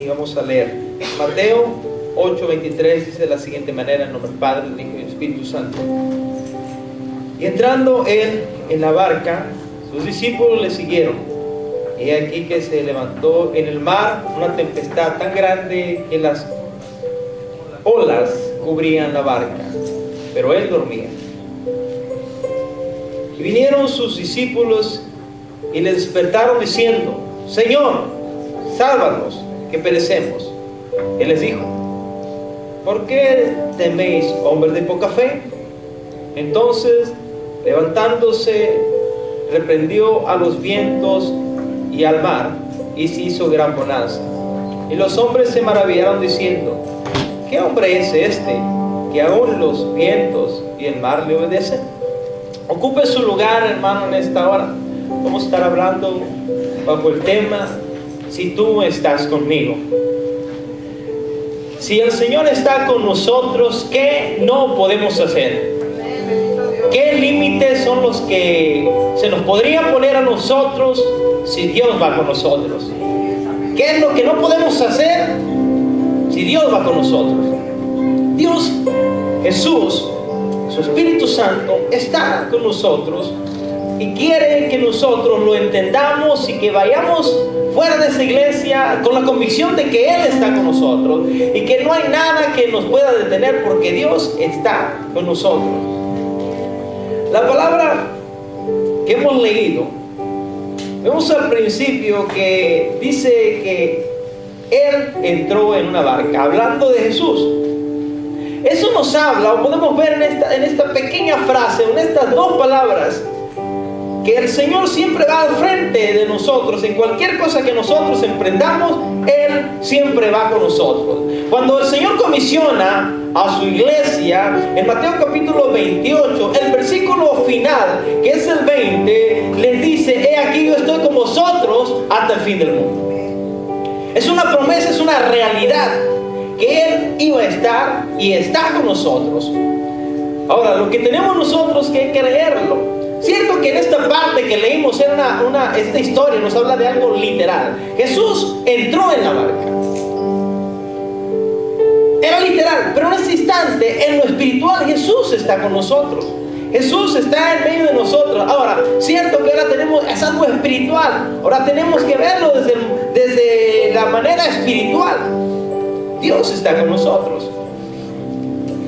Y vamos a leer Mateo 8:23, dice de la siguiente manera: en nombre del Padre, del Hijo y del Espíritu Santo. Y entrando él en la barca, sus discípulos le siguieron. Y aquí que se levantó en el mar una tempestad tan grande que las olas cubrían la barca, pero él dormía. Y vinieron sus discípulos y le despertaron diciendo: Señor, sálvanos, que perecemos. Él les dijo: ¿por qué teméis, hombres de poca fe? Entonces, levantándose, reprendió a los vientos y al mar, y se hizo gran bonanza. Y los hombres se maravillaron diciendo: ¿qué hombre es este, que aún los vientos y el mar le obedecen? Ocupe su lugar, hermano, en esta hora. Vamos a estar hablando bajo el tema: si tú estás conmigo. Si el Señor está con nosotros, ¿qué no podemos hacer? ¿Qué límites son los que se nos podrían poner a nosotros si Dios va con nosotros? ¿Qué es lo que no podemos hacer si Dios va con nosotros? Dios, Jesús, su Espíritu Santo está con nosotros y quiere que nosotros lo entendamos y que vayamos fuera de esa iglesia con la convicción de que Él está con nosotros y que no hay nada que nos pueda detener, porque Dios está con nosotros. La palabra que hemos leído, vemos al principio que dice que Él entró en una barca, hablando de Jesús. Eso nos habla, o podemos ver en esta pequeña frase, en estas dos palabras, que el Señor siempre va al frente de nosotros. En cualquier cosa que nosotros emprendamos, Él siempre va con nosotros. Cuando el Señor comisiona a su iglesia, en Mateo capítulo 28, el versículo final, que es el 20, les dice: he aquí, yo estoy con vosotros hasta el fin del mundo. Es una promesa, es una realidad, que Él iba a estar y está con nosotros. Ahora, lo que tenemos nosotros que creerlo. Cierto que en esta parte que leímos esta historia nos habla de algo literal. Jesús entró en la barca. Era literal, pero en este instante, en lo espiritual, Jesús está con nosotros. Jesús está en medio de nosotros. Ahora, cierto que ahora es algo espiritual. Ahora tenemos que verlo desde la manera espiritual. Dios está con nosotros.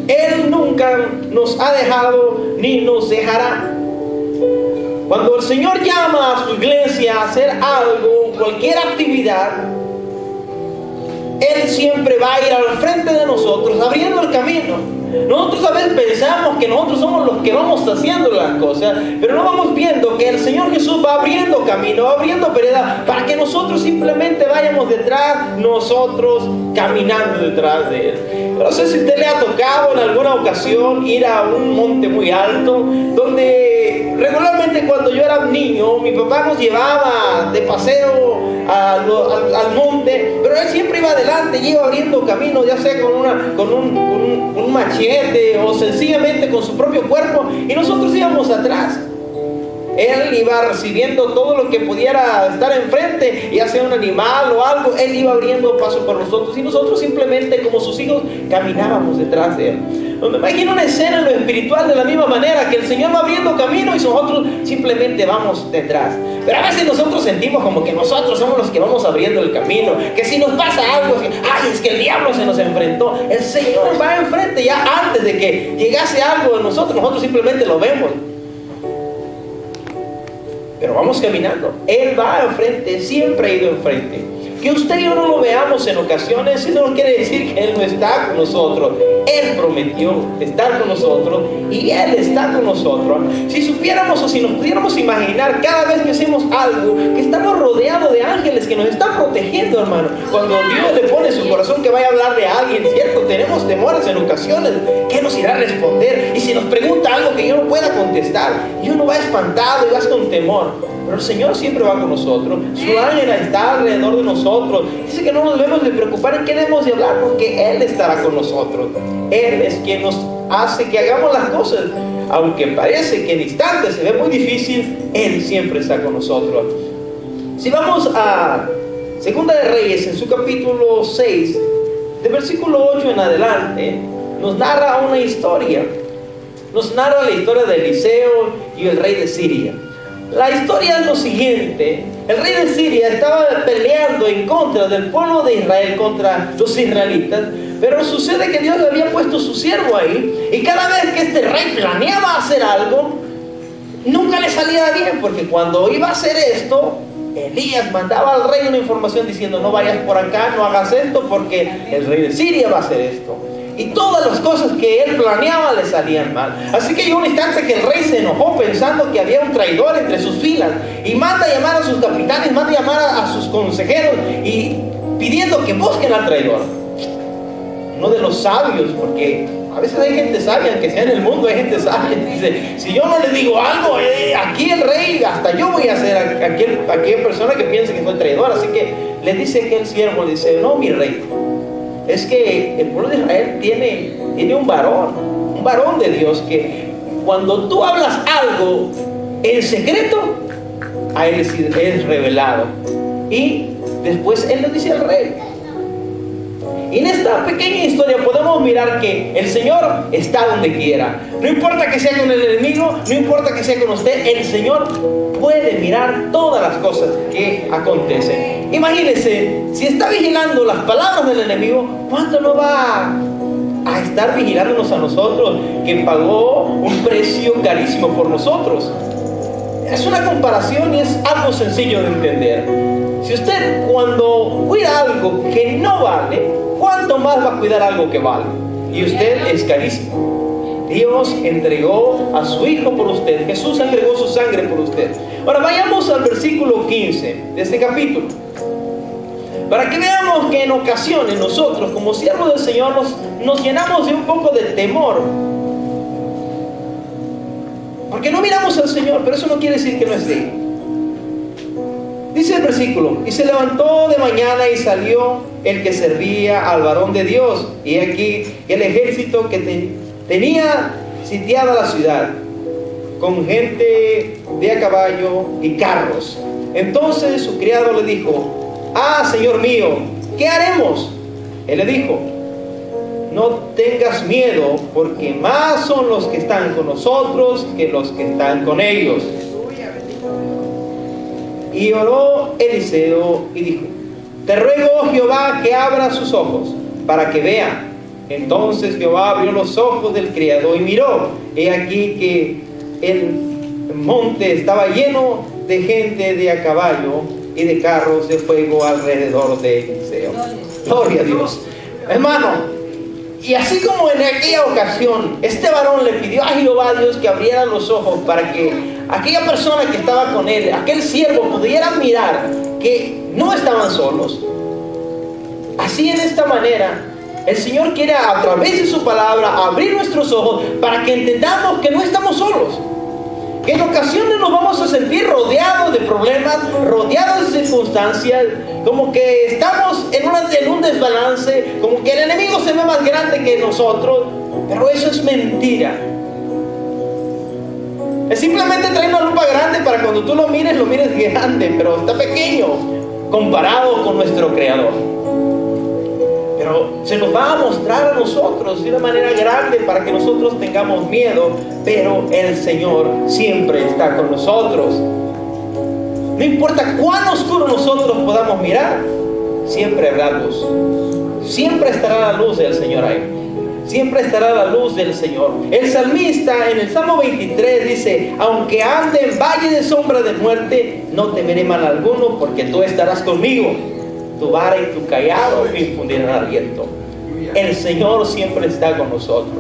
Él nunca nos ha dejado ni nos dejará. Cuando el Señor llama a su iglesia a hacer algo, cualquier actividad, Él siempre va a ir al frente de nosotros, abriendo el camino. Nosotros a veces pensamos que nosotros somos los que vamos haciendo las cosas, pero no vamos viendo que el Señor Jesús va abriendo camino, va abriendo vereda, para que nosotros simplemente vayamos detrás, nosotros caminando detrás de Él. No sé si a usted le ha tocado en alguna ocasión ir a un monte muy alto, donde regularmente cuando yo era un niño, mi papá nos llevaba de paseo al monte, pero él siempre iba adelante y iba abriendo camino, ya sea con un machete o sencillamente con su propio cuerpo, y nosotros íbamos atrás. Él iba recibiendo todo lo que pudiera estar enfrente, ya sea un animal o algo. Él iba abriendo paso por nosotros y nosotros simplemente, como sus hijos, caminábamos detrás de Él. Me imagino una escena en lo espiritual de la misma manera, que el Señor va abriendo camino y nosotros simplemente vamos detrás. Pero a veces nosotros sentimos como que nosotros somos los que vamos abriendo el camino, que si nos pasa algo, es que el diablo se nos enfrentó. El Señor va enfrente ya antes de que llegase algo de nosotros simplemente lo vemos. Pero vamos caminando. Él va enfrente, siempre ha ido enfrente. Que usted y yo no lo veamos en ocasiones, eso no quiere decir que Él no está con nosotros. Él prometió estar con nosotros y Él está con nosotros. Si supiéramos o si nos pudiéramos imaginar cada vez que hacemos algo, que estamos rodeados de ángeles que nos están protegiendo, hermano. Cuando Dios le pone en su corazón que vaya a hablarle a alguien, cierto, tenemos temores en ocasiones. ¿Qué nos irá a responder? Y si nos pregunta algo que yo no pueda contestar, y uno va espantado y vas con temor. Pero el Señor siempre va con nosotros. Su ángel está alrededor de nosotros. Dice que no nos debemos de preocupar en qué debemos de hablar, porque Él estará con nosotros. Él es quien nos hace que hagamos las cosas. Aunque parece que en instantes se ve muy difícil, Él siempre está con nosotros. Si vamos a Segunda de Reyes, en su capítulo 6, de versículo 8 en adelante, nos narra una historia. Nos narra la historia de Eliseo y el rey de Siria. La historia es lo siguiente: el rey de Siria estaba peleando en contra del pueblo de Israel, contra los israelitas, pero sucede que Dios le había puesto su siervo ahí, y cada vez que este rey planeaba hacer algo, nunca le salía bien, porque cuando iba a hacer esto, Elías mandaba al rey una información diciendo: no vayas por acá, no hagas esto, porque el rey de Siria va a hacer esto. Y todas las cosas que él planeaba le salían mal. Así que llegó un instante que el rey se enojó pensando que había un traidor entre sus filas, y manda a llamar a sus capitanes, manda a llamar a sus consejeros y pidiendo que busquen al traidor. Uno de los sabios, porque a veces hay gente sabia, aunque sea en el mundo hay gente sabia, dice: si yo no le digo algo, aquí el rey, hasta yo voy a ser aquella persona que piense que soy traidor. Así que le dice que el siervo, le dice: no, mi rey, es que el pueblo de Israel tiene un varón de Dios, que cuando tú hablas algo en secreto, a él es revelado, y después él le dice al rey. Y en esta pequeña historia podemos mirar que el Señor está donde quiera. No importa que sea con el enemigo, no importa que sea con usted, el Señor puede mirar todas las cosas que acontecen. Imagínense, si está vigilando las palabras del enemigo, ¿cuánto no va a estar vigilándonos a nosotros, que pagó un precio carísimo por nosotros? Es una comparación y es algo sencillo de entender. Si usted, cuando cuida algo que no vale, ¿cuánto más va a cuidar algo que vale? Y usted es carísimo. Dios entregó a su Hijo por usted. Jesús entregó su sangre por usted. Ahora vayamos al versículo 15 de este capítulo, para que veamos que en ocasiones nosotros, como siervos del Señor, nos llenamos de un poco de temor, porque no miramos al Señor, pero eso no quiere decir que no es de Él. Dice el versículo: y se levantó de mañana y salió el que servía al varón de Dios, y aquí el ejército que tenía sitiada la ciudad, con gente de a caballo y carros. Entonces su criado le dijo: ah, señor mío, ¿qué haremos? Él le dijo: no tengas miedo, porque más son los que están con nosotros que los que están con ellos. Y oró Eliseo y dijo: te ruego, Jehová, que abra sus ojos para que vea. Entonces Jehová abrió los ojos del criado y miró, he aquí que el monte estaba lleno de gente de a caballo y de carros de fuego alrededor de Eliseo. Gloria a Dios. Hermano, y así como en aquella ocasión este varón le pidió a Jehová Dios que abriera los ojos para que aquella persona que estaba con él, aquel siervo, pudiera mirar que no estaban solos, así en esta manera el Señor quiere, a través de su palabra, abrir nuestros ojos para que entendamos que no estamos solos, que en ocasiones nos vamos a sentir rodeados de problemas, rodeados de circunstancias, como que estamos en un desbalance, como que el enemigo se ve más grande que nosotros, pero eso es mentira. Es simplemente traer una lupa grande para cuando tú lo mires grande, pero está pequeño comparado con nuestro Creador. Pero se nos va a mostrar a nosotros de una manera grande para que nosotros tengamos miedo, pero el Señor siempre está con nosotros. No importa cuán oscuro nosotros podamos mirar, siempre habrá luz. Siempre estará la luz del Señor ahí. Siempre estará la luz del Señor. El salmista en el Salmo 23 dice: aunque ande en valle de sombra de muerte, no temeré mal alguno, porque tú estarás conmigo. Tu vara y tu callado me infundirán aliento. El Señor siempre está con nosotros,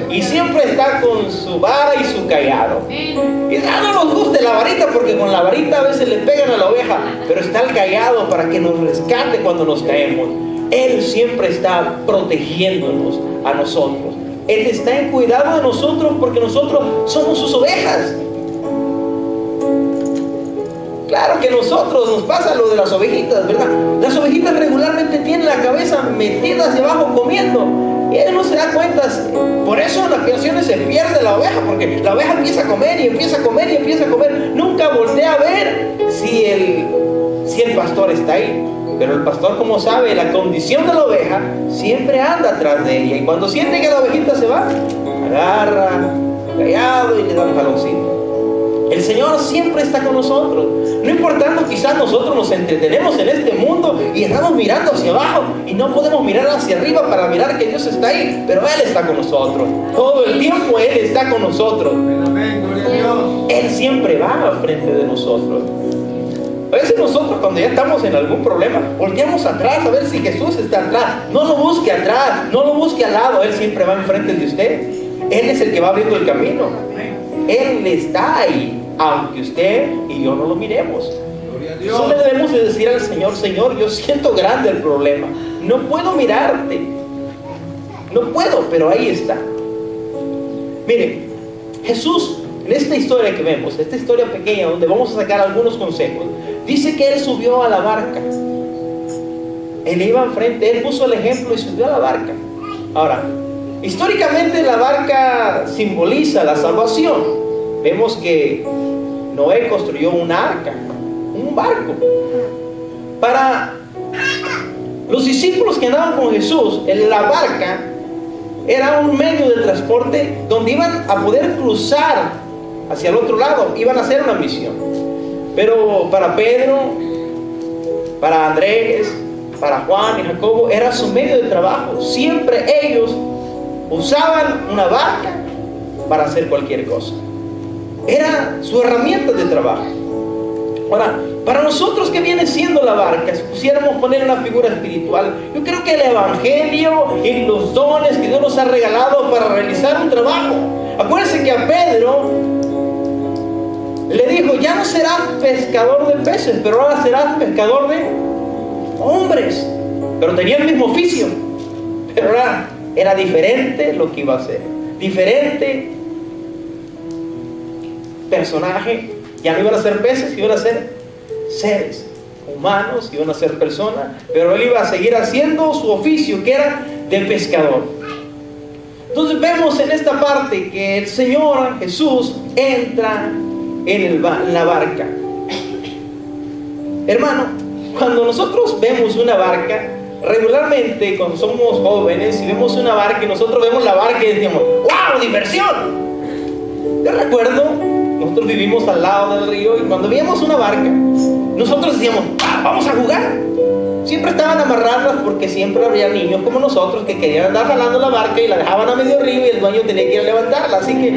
y siempre está con su vara y su callado. Y no nos guste la varita, porque con la varita a veces le pegan a la oveja, pero está el callado para que nos rescate cuando nos caemos. Él siempre está protegiéndonos a nosotros. Él está en cuidado de nosotros, porque nosotros somos sus ovejas. Claro que a nosotros nos pasa lo de las ovejitas, ¿verdad? Las ovejitas regularmente tienen la cabeza metida hacia abajo comiendo, y él no se da cuenta. Por eso en las ocasiones se pierde la oveja, porque la oveja empieza a comer y empieza a comer y empieza a comer. Nunca voltea a ver si el pastor está ahí. Pero el pastor, como sabe, la condición de la oveja siempre anda atrás de ella. Y cuando siente que la ovejita se va, agarra, callado y le da un jaloncito. El Señor siempre está con nosotros. No importando, quizás nosotros nos entretenemos en este mundo y estamos mirando hacia abajo y no podemos mirar hacia arriba para mirar que Dios está ahí. Pero Él está con nosotros. Todo el tiempo Él está con nosotros. Él siempre va al frente de nosotros. A veces nosotros, cuando ya estamos en algún problema, volteamos atrás a ver si Jesús está atrás. No lo busque atrás, no lo busque al lado. Él siempre va enfrente de usted. Él es el que va abriendo el camino. Él está ahí, aunque usted y yo no lo miremos. Eso le debemos de decir al Señor: Señor, yo siento grande el problema, no puedo mirarte, no puedo, pero ahí está. Mire, Jesús, en esta historia que vemos, esta historia pequeña donde vamos a sacar algunos consejos, dice que Él subió a la barca. Él iba enfrente, Él puso el ejemplo y subió a la barca. Ahora, históricamente la barca simboliza la salvación. Vemos que Noé construyó una arca, un barco. Para los discípulos que andaban con Jesús, la barca era un medio de transporte donde iban a poder cruzar hacia el otro lado, iban a hacer una misión. Pero para Pedro, para Andrés, para Juan y Jacobo, era su medio de trabajo. Siempre ellos usaban una barca para hacer cualquier cosa. Era su herramienta de trabajo. Ahora, para nosotros, ¿qué viene siendo la barca? Si pusiéramos poner una figura espiritual, yo creo que el evangelio y los dones que Dios nos ha regalado para realizar un trabajo. Acuérdense que a Pedro le dijo: ya no serás pescador de peces, pero ahora serás pescador de hombres. Pero tenía el mismo oficio, pero era diferente lo que iba a hacer. Diferente personaje. Ya no iban a ser peces, iban a ser seres humanos, iban a ser personas, pero él iba a seguir haciendo su oficio, que era de pescador. Entonces vemos en esta parte que el Señor Jesús entra en la barca. Hermano, cuando nosotros vemos una barca, regularmente cuando somos jóvenes y vemos una barca y nosotros vemos la barca y decimos: ¡wow, diversión! Yo recuerdo, nosotros vivimos al lado del río y cuando veíamos una barca, nosotros decíamos: vamos a jugar. Siempre estaban amarradas porque siempre había niños como nosotros que querían andar jalando la barca y la dejaban a medio río y el dueño tenía que ir a levantarla. Así que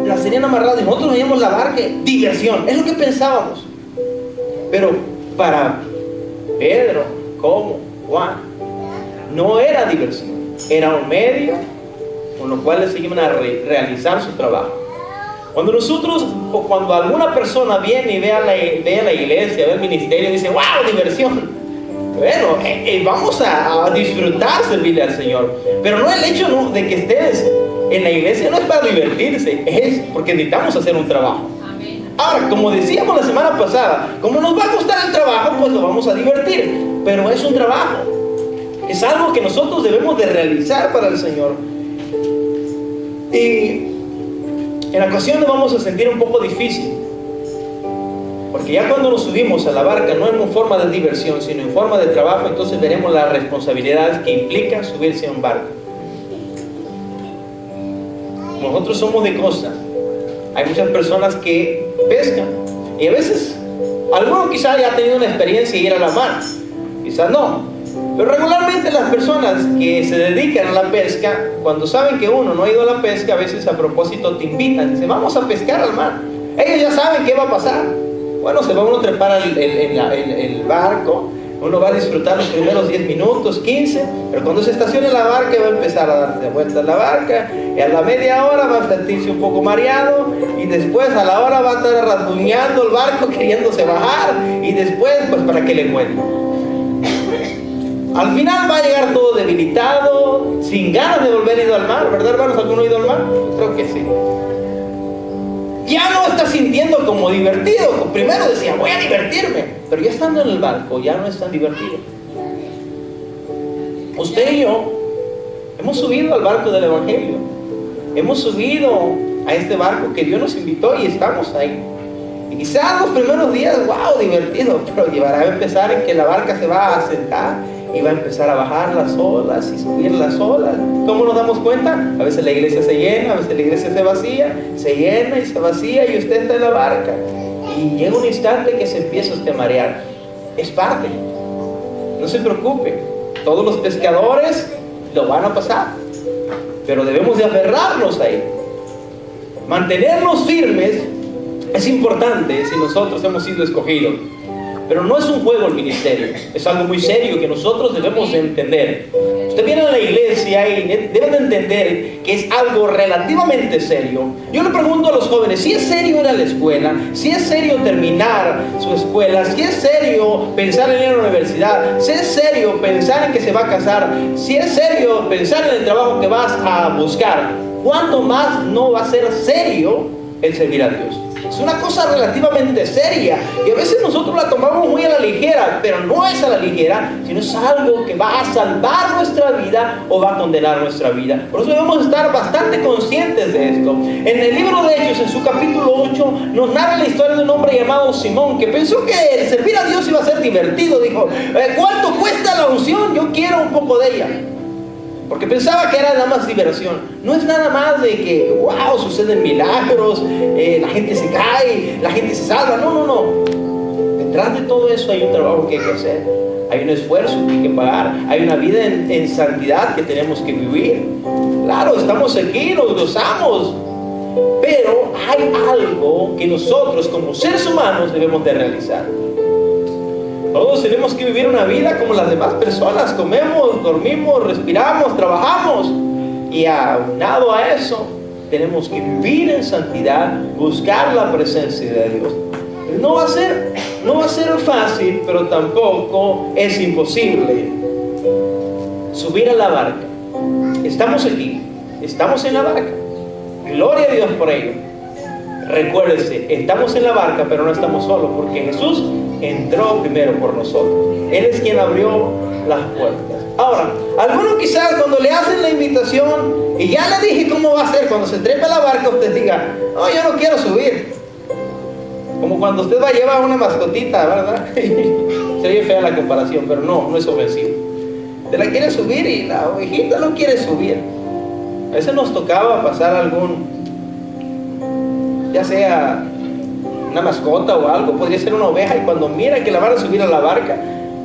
la tenían amarradas y nosotros veíamos la barca, diversión, es lo que pensábamos. Pero para Pedro, como Juan, no era diversión, era un medio con lo cual les iban a realizar su trabajo. Cuando nosotros, o cuando alguna persona viene y ve a la iglesia, ve el ministerio y dice: ¡wow, diversión! Bueno, vamos a disfrutar servirle al Señor. Pero no el hecho de que estés en la iglesia no es para divertirse, es porque necesitamos hacer un trabajo. Ahora, como decíamos la semana pasada, como nos va a gustar el trabajo, pues lo vamos a divertir. Pero es un trabajo, es algo que nosotros debemos de realizar para el Señor. Y en ocasiones vamos a sentir un poco difícil, porque ya cuando nos subimos a la barca, no en forma de diversión, sino en forma de trabajo, entonces veremos las responsabilidades que implica subirse a un barco. Nosotros somos de costa. Hay muchas personas que pescan y a veces, alguno quizás ya ha tenido una experiencia de ir a la mar, quizás no. Pero regularmente las personas que se dedican a la pesca, cuando saben que uno no ha ido a la pesca, a veces a propósito te invitan, dicen: vamos a pescar al mar. Ellos ya saben qué va a pasar. Bueno, se va uno a trepar el barco, uno va a disfrutar los primeros 10 minutos, 15, pero cuando se estacione la barca va a empezar a darse vueltas la barca, y a la media hora va a sentirse un poco mareado, y después a la hora va a estar rasguñando el barco queriéndose bajar, y después, pues, ¿para qué le cuento? Al final va a llegar todo debilitado, sin ganas de volver a ir al mar, ¿verdad, hermanos? ¿Alguno ha ido al mar? Creo que sí. Ya no está sintiendo como divertido. Primero decía: voy a divertirme, pero ya estando en el barco, ya no es tan divertido. Usted y yo hemos subido al barco del Evangelio. Hemos subido a este barco que Dios nos invitó y estamos ahí. Y quizás los primeros días, wow, divertido, pero llevará a empezar en que la barca se va a sentar y va a empezar a bajar las olas y subir las olas. ¿Cómo nos damos cuenta? A veces la iglesia se llena, a veces la iglesia se vacía, se llena y se vacía y usted está en la barca. Y llega un instante que se empieza usted a marear. Es parte. No se preocupe. Todos los pescadores lo van a pasar. Pero debemos de aferrarnos ahí. Mantenernos firmes es importante si nosotros hemos sido escogidos. Pero no es un juego el ministerio, es algo muy serio que nosotros debemos de entender. Usted viene a la iglesia y deben de entender que es algo relativamente serio. Yo le pregunto a los jóvenes, si es serio ir a la escuela, si es serio terminar su escuela, si es serio pensar en ir a la universidad, si es serio pensar en que se va a casar, si es serio pensar en el trabajo que vas a buscar, ¿cuánto más no va a ser serio el servir a Dios? Es una cosa relativamente seria y a veces nosotros la tomamos muy a la ligera, pero no es a la ligera, sino es algo que va a salvar nuestra vida o va a condenar nuestra vida. Por eso debemos estar bastante conscientes de esto. En el libro de Hechos, en su capítulo 8, nos narra la historia de un hombre llamado Simón que pensó que el servir a Dios iba a ser divertido. Dijo, ¿cuánto cuesta la unción? Yo quiero un poco de ella. Porque pensaba que era nada más diversión. No es nada más de que, wow, suceden milagros, la gente se cae, la gente se salva. No, no, no. Detrás de todo eso hay un trabajo que hay que hacer. Hay un esfuerzo que hay que pagar. Hay una vida en santidad que tenemos que vivir. Claro, estamos aquí, nos gozamos. Pero hay algo que nosotros como seres humanos debemos de realizar. Todos tenemos que vivir una vida como las demás personas. Comemos, dormimos, respiramos, trabajamos. Y aunado a eso, tenemos que vivir en santidad, buscar la presencia de Dios. No va a ser fácil, pero tampoco es imposible. Subir a la barca. Estamos aquí, estamos en la barca. Gloria a Dios por ello. Recuérdese, estamos en la barca, pero no estamos solos, porque Jesús entró primero por nosotros. Él es quien abrió las puertas. Ahora, algunos quizás cuando le hacen la invitación y ya le dije cómo va a ser, cuando se trepe a la barca usted diga, no, yo no quiero subir. Como cuando usted va a llevar una mascotita, ¿verdad? Se oye fea la comparación, pero no es ofensivo. Usted la quiere subir y la ovejita no quiere subir. A veces nos tocaba pasar algún, ya sea una mascota o algo, podría ser una oveja, y cuando mira que la van a subir a la barca,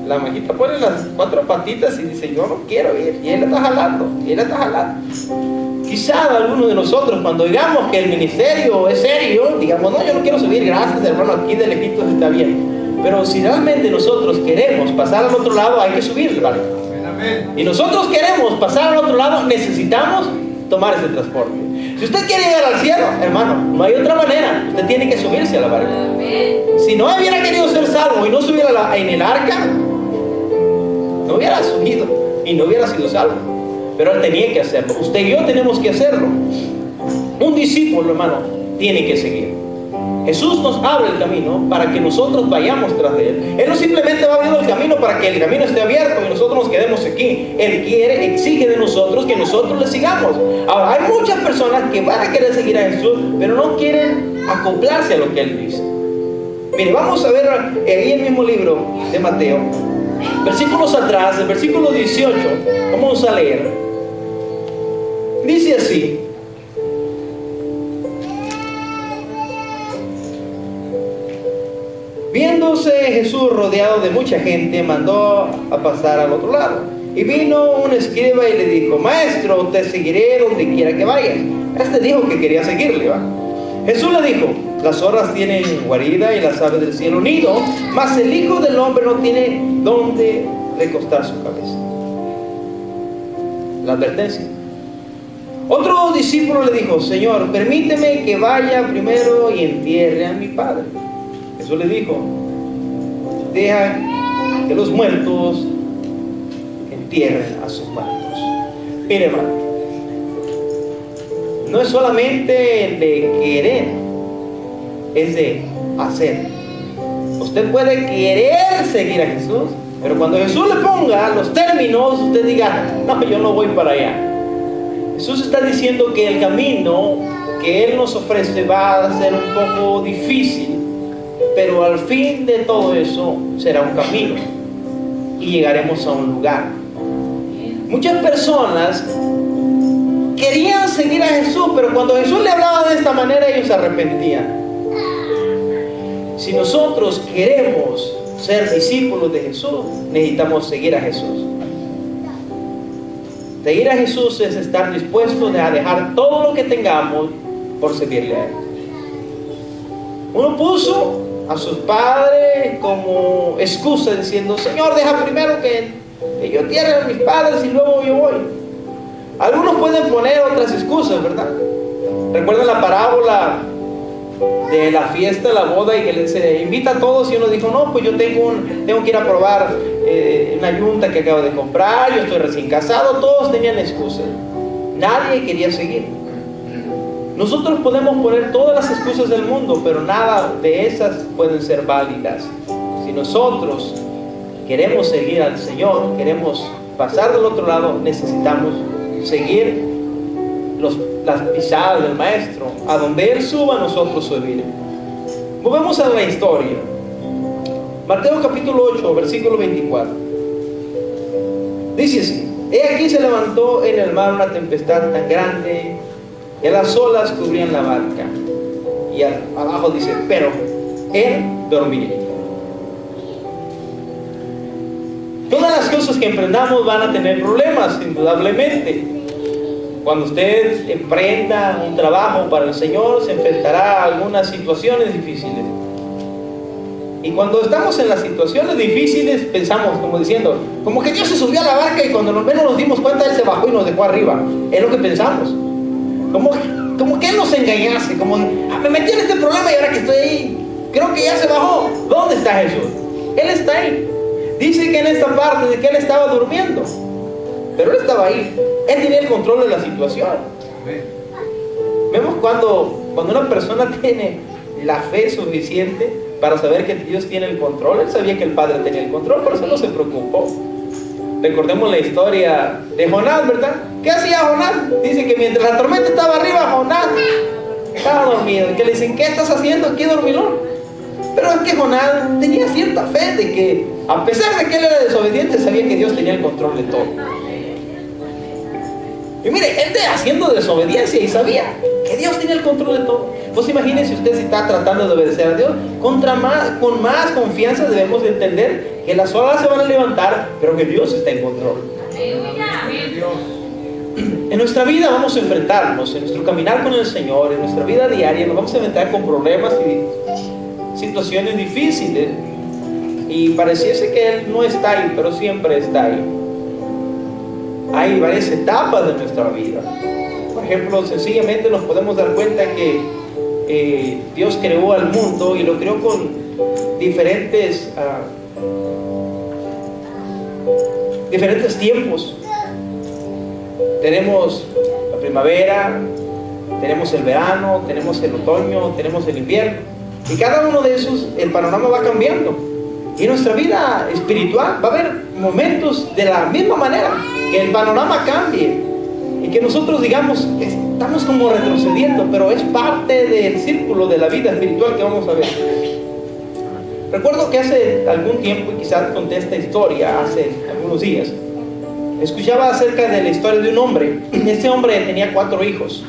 la ovejita pone las 4 patitas y dice, yo no quiero ir, y él la está jalando, y él la está jalando. Quizá algunos de nosotros, cuando digamos que el ministerio es serio, digamos, no, yo no quiero subir, gracias hermano, aquí de lejitos está bien. Pero si realmente nosotros queremos pasar al otro lado, hay que subir, ¿vale? Y nosotros queremos pasar al otro lado, necesitamos tomar ese transporte. Si usted quiere llegar al cielo, hermano, no hay otra manera. Usted tiene que subirse a la barca. Si no hubiera querido ser salvo y no subiera en el arca, no hubiera subido y no hubiera sido salvo. Pero él tenía que hacerlo. Usted y yo tenemos que hacerlo. Un discípulo, hermano, tiene que seguir. Jesús nos abre el camino para que nosotros vayamos tras de Él. Él no simplemente va abriendo el camino para que el camino esté abierto y nosotros nos quedemos aquí. Él exige de nosotros que nosotros le sigamos. Ahora, hay muchas personas que van a querer seguir a Jesús, pero no quieren acoplarse a lo que Él dice. Mire, vamos a ver ahí el mismo libro de Mateo, versículos atrás, el versículo 18, vamos a leer. Dice así: viéndose Jesús rodeado de mucha gente, mandó a pasar al otro lado. Y vino un escriba y le dijo: Maestro, te seguiré donde quiera que vayas. Este dijo que quería seguirle, ¿va? Jesús le dijo: las zorras tienen guarida y las aves del cielo nido, mas el Hijo del Hombre no tiene dónde recostar su cabeza. La advertencia. Otro discípulo le dijo: Señor, permíteme que vaya primero y entierre a mi Padre. Jesús le dijo: deja que los muertos entierren a sus muertos. Mire, hermano, no es solamente de querer, es de hacer. Usted puede querer seguir a Jesús, pero cuando Jesús le ponga los términos, usted diga: no, yo no voy para allá. Jesús está diciendo que el camino que Él nos ofrece va a ser un poco difícil, pero al fin de todo eso será un camino y llegaremos a un lugar. Muchas personas querían seguir a Jesús, pero cuando Jesús le hablaba de esta manera, ellos se arrepentían. Si nosotros queremos ser discípulos de Jesús, necesitamos seguir a Jesús. Seguir a Jesús es estar dispuestos a dejar todo lo que tengamos por seguirle a Él. Uno puso a sus padres como excusa diciendo: Señor, deja primero que yo tierre a mis padres y luego yo voy. Algunos pueden poner otras excusas, ¿verdad? ¿Recuerdan la parábola de la fiesta, la boda, y que se invita a todos y uno dijo: no, pues yo tengo que ir a probar una yunta que acabo de comprar, yo estoy recién casado? Todos tenían excusas, nadie quería seguir. Nosotros podemos poner todas las excusas del mundo, pero nada de esas pueden ser válidas. Si nosotros queremos seguir al Señor, queremos pasar del otro lado, necesitamos seguir las pisadas del Maestro. A donde Él suba, nosotros subiremos. Volvemos a la historia. Mateo capítulo 8, versículo 24. Dice así: He aquí se levantó en el mar una tempestad tan grande que las olas cubrían la barca. Y abajo dice: pero Él dormía. Todas las cosas que emprendamos van a tener problemas, indudablemente. Cuando usted emprenda un trabajo para el Señor, se enfrentará a algunas situaciones difíciles. Y cuando estamos en las situaciones difíciles, pensamos como diciendo, como que Dios se subió a la barca y cuando menos nos dimos cuenta, Él se bajó y nos dejó arriba. Es lo que pensamos. Como que Él nos engañase, como me metí en este problema y ahora que estoy ahí, creo que ya se bajó. ¿Dónde está Jesús? Él está ahí. Dice que en esta parte de que Él estaba durmiendo, pero Él estaba ahí. Él tenía el control de la situación. Vemos cuando una persona tiene la fe suficiente para saber que Dios tiene el control. Él sabía que el Padre tenía el control, por eso no se preocupó. Recordemos la historia de Jonás, ¿verdad? ¿Qué hacía Jonás? Dice que mientras la tormenta estaba arriba, Jonás estaba dormido. Y que le dicen: ¿qué estás haciendo aquí, dormilón? Pero es que Jonás tenía cierta fe de que, a pesar de que él era desobediente, sabía que Dios tenía el control de todo. Y mire, él haciendo desobediencia y sabía que Dios tenía el control de todo. Pues imagínense usted, si está tratando de obedecer a Dios, con más confianza debemos entender que las olas se van a levantar, pero que Dios está en control. En nuestra vida vamos a enfrentarnos, en nuestro caminar con el Señor, en nuestra vida diaria, nos vamos a enfrentar con problemas y situaciones difíciles. Y pareciese que Él no está ahí, pero siempre está ahí. Hay varias etapas de nuestra vida. Por ejemplo, sencillamente nos podemos dar cuenta que Dios creó al mundo y lo creó con diferentes tiempos. Tenemos la primavera, tenemos el verano, tenemos el otoño, tenemos el invierno. Y cada uno de esos, el panorama va cambiando. Y en nuestra vida espiritual va a haber momentos de la misma manera, que el panorama cambie y que nosotros digamos que estamos como retrocediendo, pero es parte del círculo de la vida espiritual que vamos a ver. Recuerdo que hace algún tiempo, y quizás conté esta historia hace algunos días, escuchaba acerca de la historia de un hombre. Este hombre tenía 4 hijos.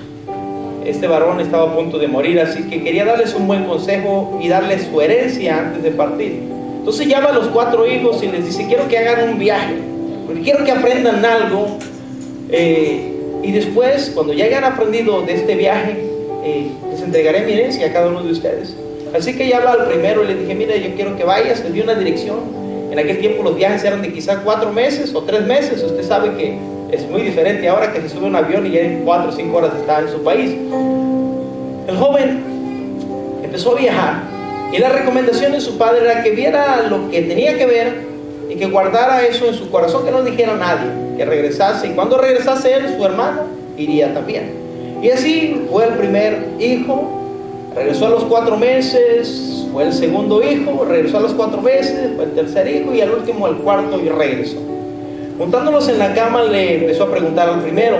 Este varón estaba a punto de morir, así que quería darles un buen consejo y darles su herencia antes de partir. Entonces llama a los 4 hijos y les dice: quiero que hagan un viaje, porque quiero que aprendan algo, y después, cuando ya hayan aprendido de este viaje, les entregaré mi herencia a cada uno de ustedes. Así que llama al primero y le dije: mira, yo quiero que vayas. Le di una dirección. En aquel tiempo los viajes eran de quizás 4 meses o 3 meses. Usted sabe que es muy diferente ahora, que se sube a un avión y ya en 4 o 5 horas está en su país. El joven empezó a viajar. Y la recomendación de su padre era que viera lo que tenía que ver y que guardara eso en su corazón, que no dijera a nadie, que regresase. Y cuando regresase él, su hermano iría también. Y así fue el primer hijo, regresó a los 4 meses, fue el segundo hijo, regresó a los 4 meses, fue el tercer hijo y al último, el cuarto, y regresó. Juntándolos en la cama, le empezó a preguntar al primero: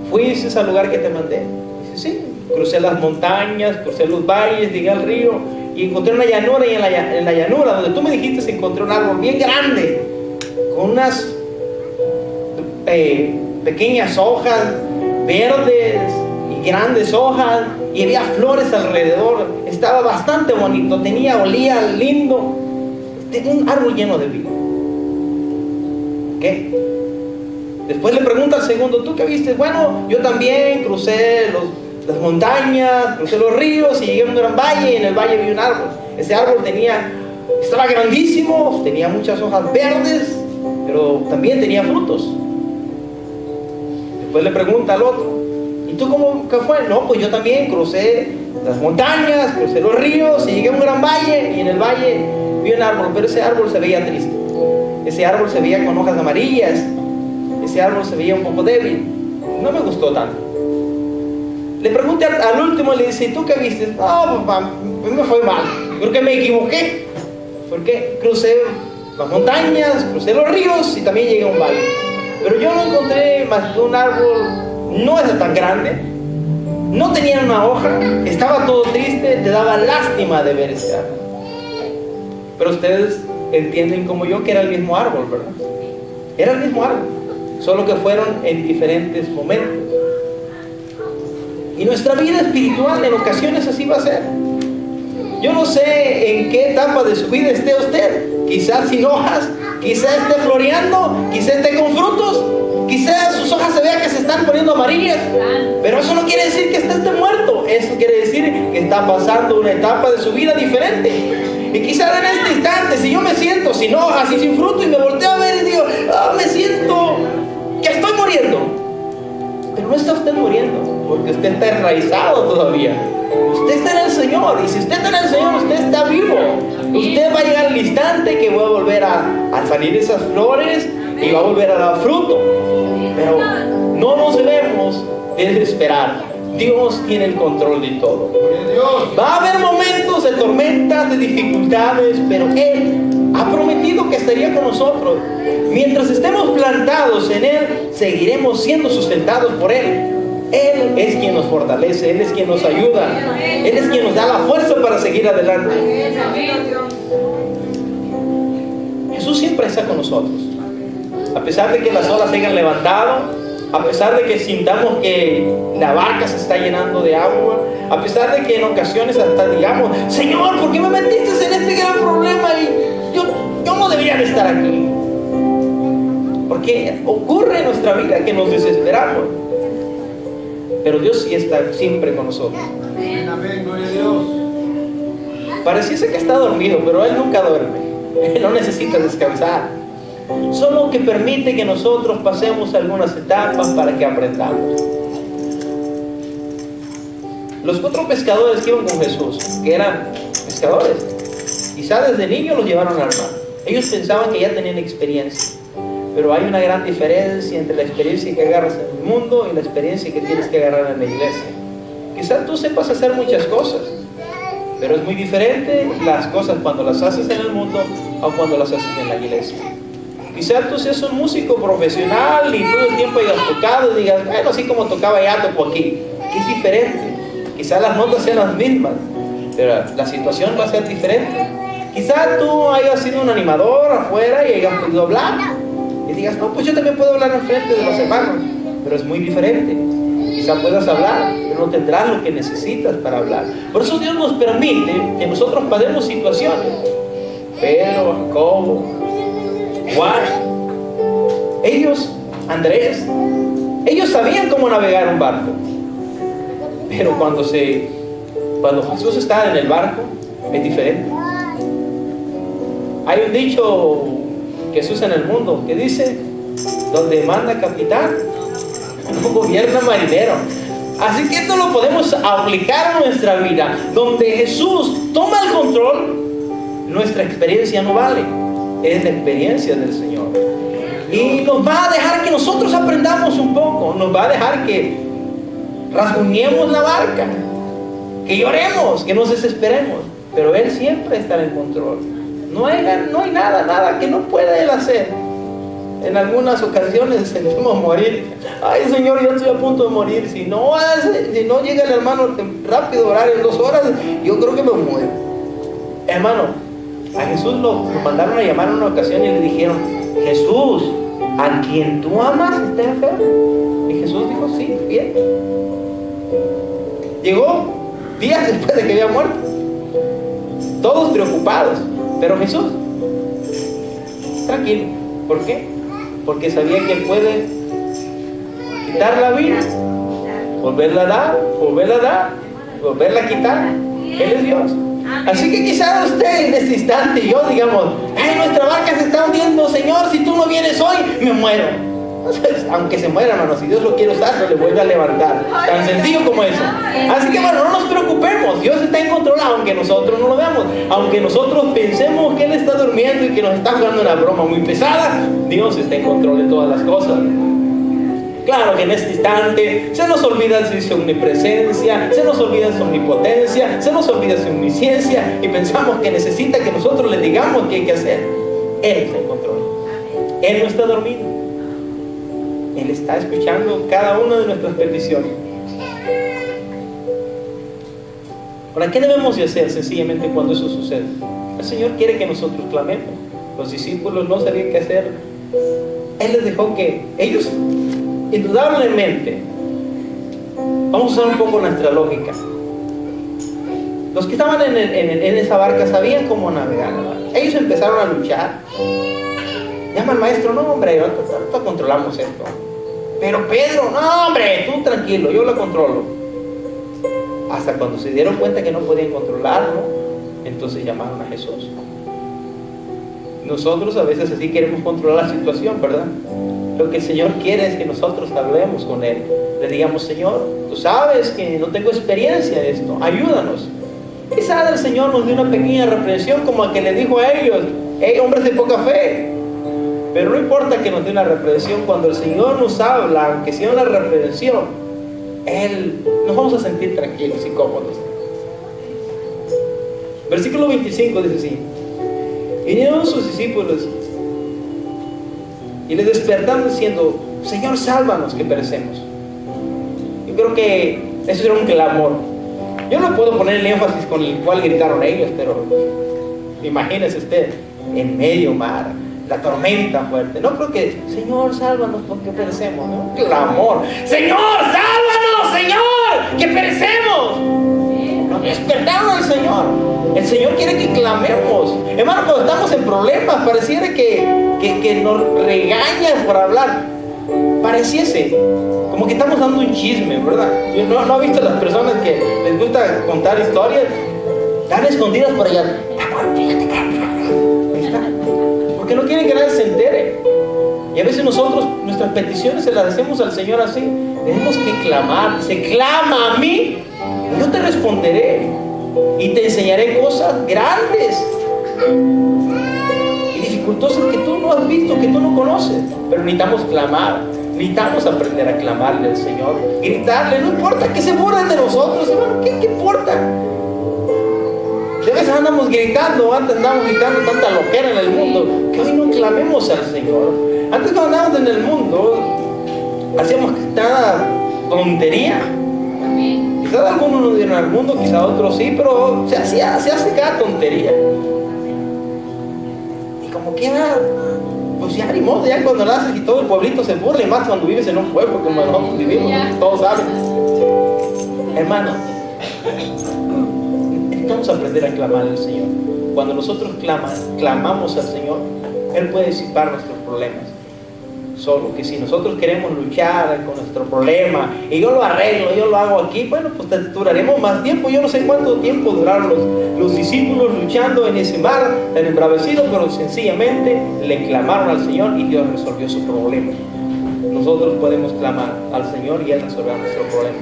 ¿fuiste al lugar que te mandé? Dice: sí. Crucé las montañas, crucé los valles, llegué al río y encontré una llanura, y en la llanura donde tú me dijiste encontré un árbol bien grande con unas pequeñas hojas verdes y grandes hojas, y había flores alrededor. Estaba bastante bonito, olía lindo. Un árbol lleno de vida. ¿Qué? Después le pregunta al segundo: ¿tú qué viste? Bueno, yo también crucé las montañas, crucé los ríos y llegué a un gran valle, y en el valle vi un árbol. Ese árbol estaba grandísimo, tenía muchas hojas verdes, pero también tenía frutos. Después le pregunta al otro: ¿y tú qué fue? No, pues yo también crucé las montañas, crucé los ríos y llegué a un gran valle, y en el valle vi un árbol, pero ese árbol se veía triste. Ese árbol se veía con hojas amarillas. Ese árbol se veía un poco débil. No me gustó tanto. Le pregunté al último y le dice: ¿y tú qué viste? No, papá, me fue mal. Creo que me equivoqué. Porque crucé las montañas, crucé los ríos y también llegué a un valle. Pero yo no encontré más que un árbol, no era tan grande, no tenía una hoja, estaba todo triste, te daba lástima de ver ese árbol. Pero ustedes entienden como yo que era el mismo árbol, ¿verdad? Era el mismo árbol, solo que fueron en diferentes momentos. Y nuestra vida espiritual en ocasiones así va a ser. Yo no sé en qué etapa de su vida esté usted. Quizás sin hojas, quizás esté floreando, quizás esté con frutos, quizás sus hojas se vean que se están poniendo amarillas. Pero eso no quiere decir que esté muerto. Eso quiere decir que está pasando una etapa de su vida diferente. Y quizás en este instante, si yo me siento sin hojas y sin fruto y me volteo a ver y digo: me siento que estoy muriendo. Pero no está usted muriendo, porque usted está enraizado todavía. Usted está en el Señor, y si usted está en el Señor, usted está vivo. Usted va a llegar al instante que va a volver a salir esas flores y va a volver a dar fruto. Pero no nos debemos desesperar. Dios tiene el control de todo. Va a haber momentos de tormentas, de dificultades, pero Él ha prometido que estaría con nosotros. Mientras estemos plantados en Él, seguiremos siendo sustentados por Él. Él es quien nos fortalece, Él es quien nos ayuda, Él es quien nos da la fuerza para seguir adelante. Jesús siempre está con nosotros. A pesar de que las olas se hayan levantado, a pesar de que sintamos que la barca se está llenando de agua, a pesar de que en ocasiones hasta digamos: Señor, ¿por qué me metiste en este gran problema? Y yo no debería de estar aquí. Porque ocurre en nuestra vida que nos desesperamos. Pero Dios sí está siempre con nosotros. Amén, gloria a Dios. Pareciese que está dormido, pero Él nunca duerme. Él no necesita descansar. Solo que permite que nosotros pasemos algunas etapas para que aprendamos. Los 4 pescadores que iban con Jesús, que eran pescadores, quizá desde niños los llevaron al mar. Ellos pensaban que ya tenían experiencia. Pero hay una gran diferencia entre la experiencia que agarras en el mundo y la experiencia que tienes que agarrar en la iglesia. Quizás tú sepas hacer muchas cosas, pero es muy diferente las cosas cuando las haces en el mundo o cuando las haces en la iglesia. Quizás tú seas un músico profesional y todo el tiempo hayas tocado y digas: bueno, así como tocaba ya toco aquí. Que es diferente. Quizás las notas sean las mismas, pero la situación va a ser diferente. Quizás tú hayas sido un animador afuera y hayas podido hablar y digas: no, pues yo también puedo hablar en frente de los hermanos, pero es muy diferente. Quizás puedas hablar, pero no tendrás lo que necesitas para hablar. Por eso Dios nos permite que nosotros pasemos situaciones. Pedro, Jacobo, Juan, Andrés, ellos sabían cómo navegar un barco. Pero cuando Jesús está en el barco, es diferente. Hay un dicho que se usa en el mundo que dice: donde manda capitán, no gobierna marinero. Así que esto lo podemos aplicar a nuestra vida. Donde Jesús toma el control, nuestra experiencia no vale. Es la experiencia del Señor. Y nos va a dejar que nosotros aprendamos un poco. Nos va a dejar que rasguñemos la barca, que lloremos, que nos desesperemos. Pero Él siempre está en control. No hay nada que no pueda Él hacer. En algunas ocasiones sentimos morir. Ay, Señor, yo estoy a punto de morir. Si no llega el hermano rápido a orar en 2 horas, yo creo que me muero. Hermano, a Jesús lo mandaron a llamar en una ocasión y le dijeron: Jesús, ¿a quien tú amas está enfermo? Y Jesús dijo: sí, bien. Llegó días después de que había muerto, todos preocupados, pero Jesús tranquilo. ¿Por qué? Porque sabía que Él puede quitar la vida, volverla a dar, volverla a quitar. Él es Dios. Así que quizás usted en este instante y yo digamos: ay, nuestra barca se está hundiendo, Señor, si tú no vienes hoy, me muero. Entonces, aunque se muera, hermano, si Dios lo quiere usar, no le vuelve a levantar. Tan sencillo como eso. Así que, bueno, no nos preocupemos. Dios está en control, aunque nosotros no lo veamos. Aunque nosotros pensemos que Él está durmiendo y que nos está jugando una broma muy pesada, Dios está en control de todas las cosas. Claro que en este instante se nos olvida su omnipresencia, se nos olvida su omnipotencia, se nos olvida su omnisciencia y pensamos que necesita que nosotros le digamos qué hay que hacer. Él está en control. Él no está dormido. Él está escuchando cada una de nuestras peticiones. ¿Para qué debemos de hacer sencillamente cuando eso sucede? El Señor quiere que nosotros clamemos. Los discípulos no sabían qué hacer. Él les dejó que ellos, indudablemente, vamos a usar un poco nuestra lógica. Los que estaban en esa barca sabían cómo navegar, ¿verdad? Ellos empezaron a luchar. Llama al maestro: no, hombre, ahorita controlamos esto. Pero Pedro: no, hombre, tú tranquilo, yo lo controlo. Hasta cuando se dieron cuenta que no podían controlarlo, entonces llamaron a Jesús. Nosotros a veces así queremos controlar la situación, ¿verdad? Lo que el Señor quiere es que nosotros hablemos con Él. Le digamos: Señor, tú sabes que no tengo experiencia en esto, ayúdanos. Quizás el Señor nos dé una pequeña reprensión como la que le dijo a ellos: hey, hombres de poca fe. Pero no importa que nos dé una reprensión, cuando el Señor nos habla, aunque sea una reprensión, nos vamos a sentir tranquilos y cómodos. Versículo 25 dice así: y vinieron sus discípulos y les despertaron diciendo: Señor, sálvanos, que perecemos. Yo creo que eso era un clamor. Yo no puedo poner el énfasis con el cual gritaron ellos, pero imagínese usted, en medio mar, la tormenta fuerte. No creo que: Señor, sálvanos porque perecemos. No, un clamor: Señor, sálvanos, Señor, que perecemos. Nos despertaron al Señor. El Señor quiere que clamemos. Hermano, cuando estamos en problemas, pareciera que nos regañan por hablar. Pareciese como que estamos dando un chisme, ¿verdad? ¿No ha visto las personas que les gusta contar historias? Están escondidas por allá. Ahí está. Porque no quieren que nadie se entere. Y a veces nosotros, nuestras peticiones se las hacemos al Señor así. Tenemos que clamar. Se clama a mí, yo te responderé y te enseñaré cosas grandes y dificultosas que tú no has visto, que tú no conoces. Pero necesitamos clamar, necesitamos aprender a clamarle al Señor, gritarle. No importa que se burlen de nosotros, hermano, ¿qué importa? De veces andamos gritando, antes andamos gritando tanta loquera en el mundo, que hoy no clamemos al Señor. Antes, cuando andábamos en el mundo, hacíamos cada tontería. Quizás algunos no dieron al mundo, quizás otros sí, pero se hace cada tontería. Y como quiera, pues ya ni modo, ya cuando lo haces y todo el pueblito se burla, y más cuando vives en un pueblo como nosotros vivimos, todos saben. Hermano, necesitamos aprender a clamar al Señor. Cuando nosotros clamamos al Señor, Él puede disipar nuestros problemas. Solo que si nosotros queremos luchar con nuestro problema y yo lo arreglo, yo lo hago aquí, bueno, pues duraremos más tiempo. Yo no sé cuánto tiempo duraron los discípulos luchando en ese mar tan embravecido, pero sencillamente le clamaron al Señor y Dios resolvió su problema. Nosotros podemos clamar al Señor y Él resolverá nuestro problema.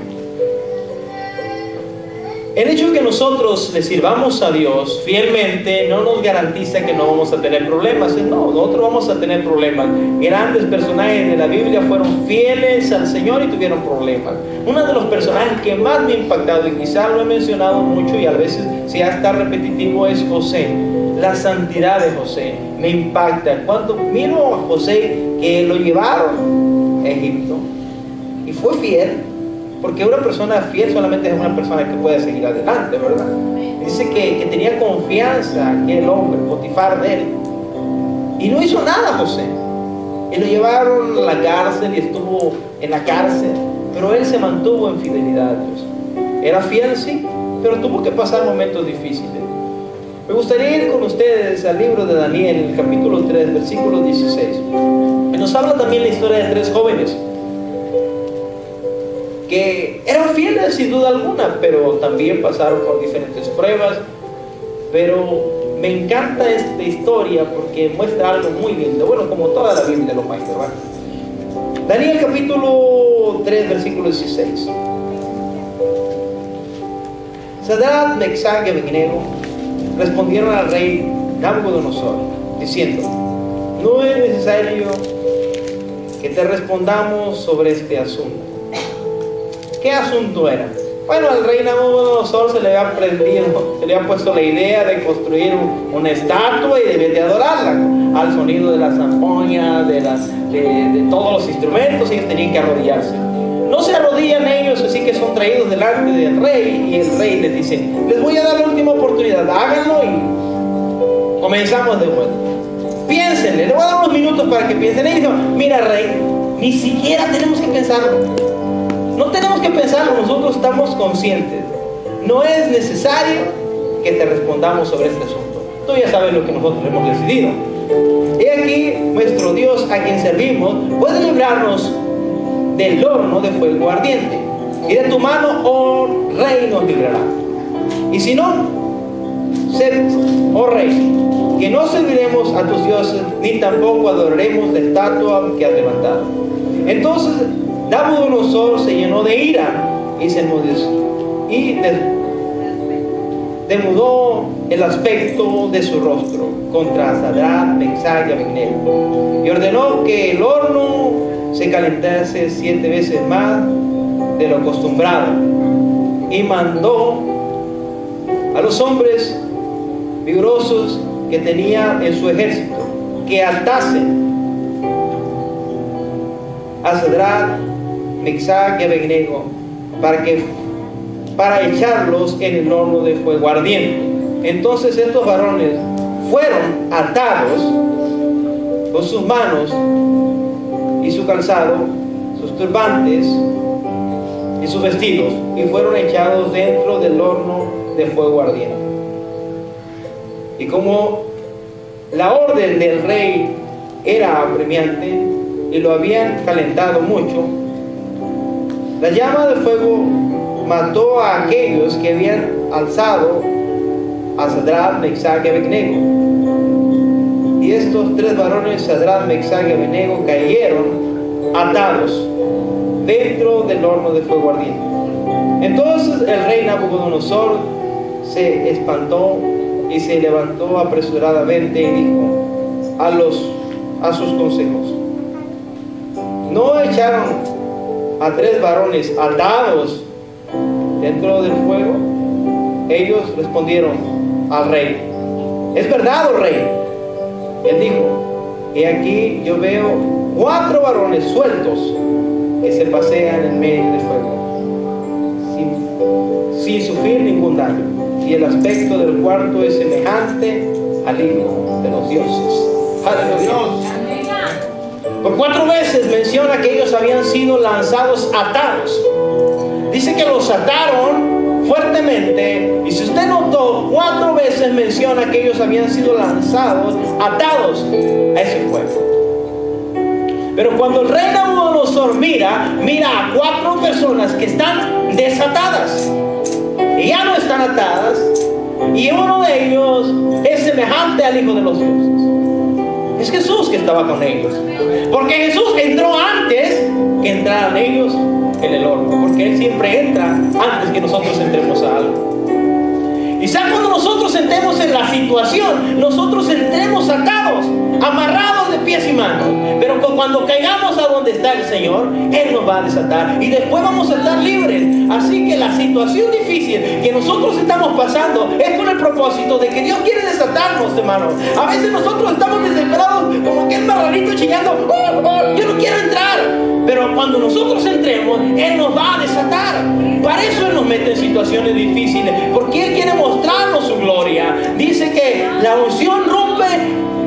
El hecho de que nosotros le sirvamos a Dios fielmente no nos garantiza que no vamos a tener problemas. No, nosotros vamos a tener problemas. Grandes personajes de la Biblia fueron fieles al Señor y tuvieron problemas. Uno de los personajes que más me ha impactado, y quizás lo he mencionado mucho y a veces si ya está repetitivo, es José. La santidad de José me impacta. Cuando miro a José, que lo llevaron a Egipto y fue fiel. Porque una persona fiel solamente es una persona que puede seguir adelante, ¿verdad? Dice que tenía confianza aquel hombre, Potifar, de él. Y no hizo nada José. Y lo llevaron a la cárcel y estuvo en la cárcel. Pero él se mantuvo en fidelidad a Dios. Era fiel, sí, pero tuvo que pasar momentos difíciles. Me gustaría ir con ustedes al libro de Daniel, capítulo 3, versículo 16. Y nos habla también la historia de 3 jóvenes que eran fieles sin duda alguna, pero también pasaron por diferentes pruebas. Pero me encanta esta historia porque muestra algo muy lindo, bueno, como toda la Biblia lo muestra, ¿verdad? Daniel capítulo 3, versículo 16. Sadrach, Mesach y Abednego respondieron al rey Nabucodonosor, diciendo: no es necesario que te respondamos sobre este asunto. ¿Qué asunto era? Bueno, al rey Nabucodonosor se le había puesto la idea de construir una estatua y de adorarla al sonido de las zampoñas, de todos los instrumentos. Ellos tenían que arrodillarse. No se arrodillan ellos, así que son traídos delante del rey, y el rey les dice: les voy a dar la última oportunidad, háganlo y comenzamos de vuelta. Piénsenle, le voy a dar unos minutos para que piensen. Y dicen: mira, rey, ni siquiera tenemos que pensarlo. No tenemos que pensarlo, nosotros estamos conscientes. No es necesario que te respondamos sobre este asunto. Tú ya sabes lo que nosotros hemos decidido. He aquí, nuestro Dios a quien servimos puede librarnos del horno de fuego ardiente, y de tu mano, oh rey, nos librará. Y si no, sé, oh rey, que no serviremos a tus dioses, ni tampoco adoraremos la estatua que has levantado. Entonces Nabucodonosor se llenó de ira y se enmudeció, y demudó el aspecto de su rostro contra Sadrach, Mesach y Abednego, y ordenó que el horno se calentase 7 veces más de lo acostumbrado, y mandó a los hombres vigorosos que tenía en su ejército que atasen a Sadrach, Mesach y Abednego para echarlos en el horno de fuego ardiente. Entonces estos varones fueron atados con sus manos y su calzado, sus turbantes y sus vestidos, y fueron echados dentro del horno de fuego ardiente. Y como la orden del rey era apremiante y lo habían calentado mucho, la llama de fuego mató a aquellos que habían alzado a Sadrach, Mesach y Abednego. Y estos 3 varones, Sadrach, Mesach y Abednego, cayeron atados dentro del horno de fuego ardiente. Entonces el rey Nabucodonosor se espantó y se levantó apresuradamente y dijo a sus consejos: ¿no echaron a 3 varones atados dentro del fuego? Ellos respondieron al rey: es verdad, oh rey. Él dijo: he aquí yo veo 4 varones sueltos que se pasean en medio del fuego sin sufrir ningún daño, y el aspecto del cuarto es semejante al Hijo de los dioses. Aleluya. Por 4 veces menciona que ellos habían sido lanzados atados. Dice que los ataron fuertemente, y si usted notó, 4 veces menciona que ellos habían sido lanzados atados a ese fuego. Pero cuando el rey Nabucodonosor mira a 4 personas que están desatadas, y ya no están atadas, y uno de ellos es semejante al Hijo de los dioses. Es Jesús que estaba con ellos, porque Jesús entró antes que entraran ellos en el horno, porque Él siempre entra antes que nosotros entremos a algo. Y ya cuando nosotros entremos en la situación, nosotros entremos atados, amarrados de pies y manos, pero cuando caigamos a donde está el Señor, Él nos va a desatar y después vamos a estar libres. Así que la situación difícil que nosotros estamos pasando es con el propósito de que Dios quiere desatarnos, hermanos. A veces nosotros estamos desesperados, como aquel marranito chillando: yo no quiero entrar. Pero cuando nosotros entremos, Él nos va a desatar. Para eso Él nos mete en situaciones difíciles, porque Él quiere mostrarnos dice que la unción rompe,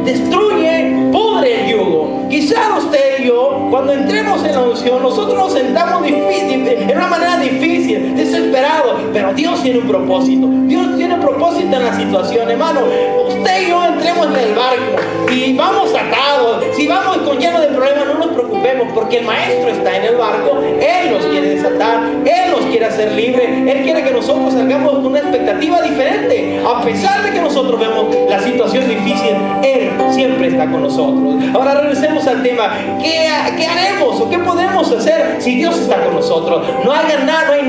destruye, pudre el yugo. Quizá usted y yo, cuando entremos en la unción, nosotros nos sentamos en una manera difícil, desesperado, pero Dios tiene un propósito. Dios tiene un propósito en la situación, hermano. Usted y yo entremos en el barco y vamos atados, si vamos con lleno de problemas, no nos preocupemos, porque el maestro está en el barco. Él nos quiere desatar, Él nos quiere hacer libre, Él quiere que nosotros salgamos con una expectativa diferente. A pesar de que nosotros vemos la situación difícil, Él siempre está con nosotros. Ahora regresemos al tema. ¿Qué haremos o qué podemos hacer si Dios está con nosotros? No hay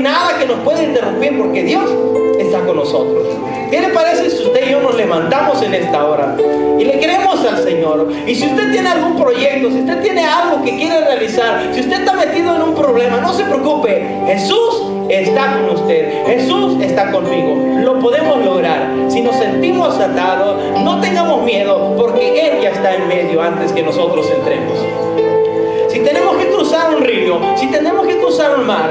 nada que nos pueda interrumpir, porque Dios está con nosotros. ¿Qué le parece si usted y yo nos levantamos en esta hora y le creemos al Señor? Y si usted tiene algún proyecto, si usted tiene algo que quiere realizar, si usted está metido en un problema, no se preocupe. Jesús está con usted. Jesús está conmigo. Lo podemos lograr. Si nos sentimos atados, no tengamos miedo, porque Él ya está en medio antes que nosotros entremos. Si tenemos que cruzar un río, si tenemos que cruzar un mar,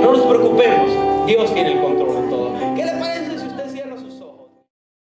no nos preocupemos. Dios tiene el control.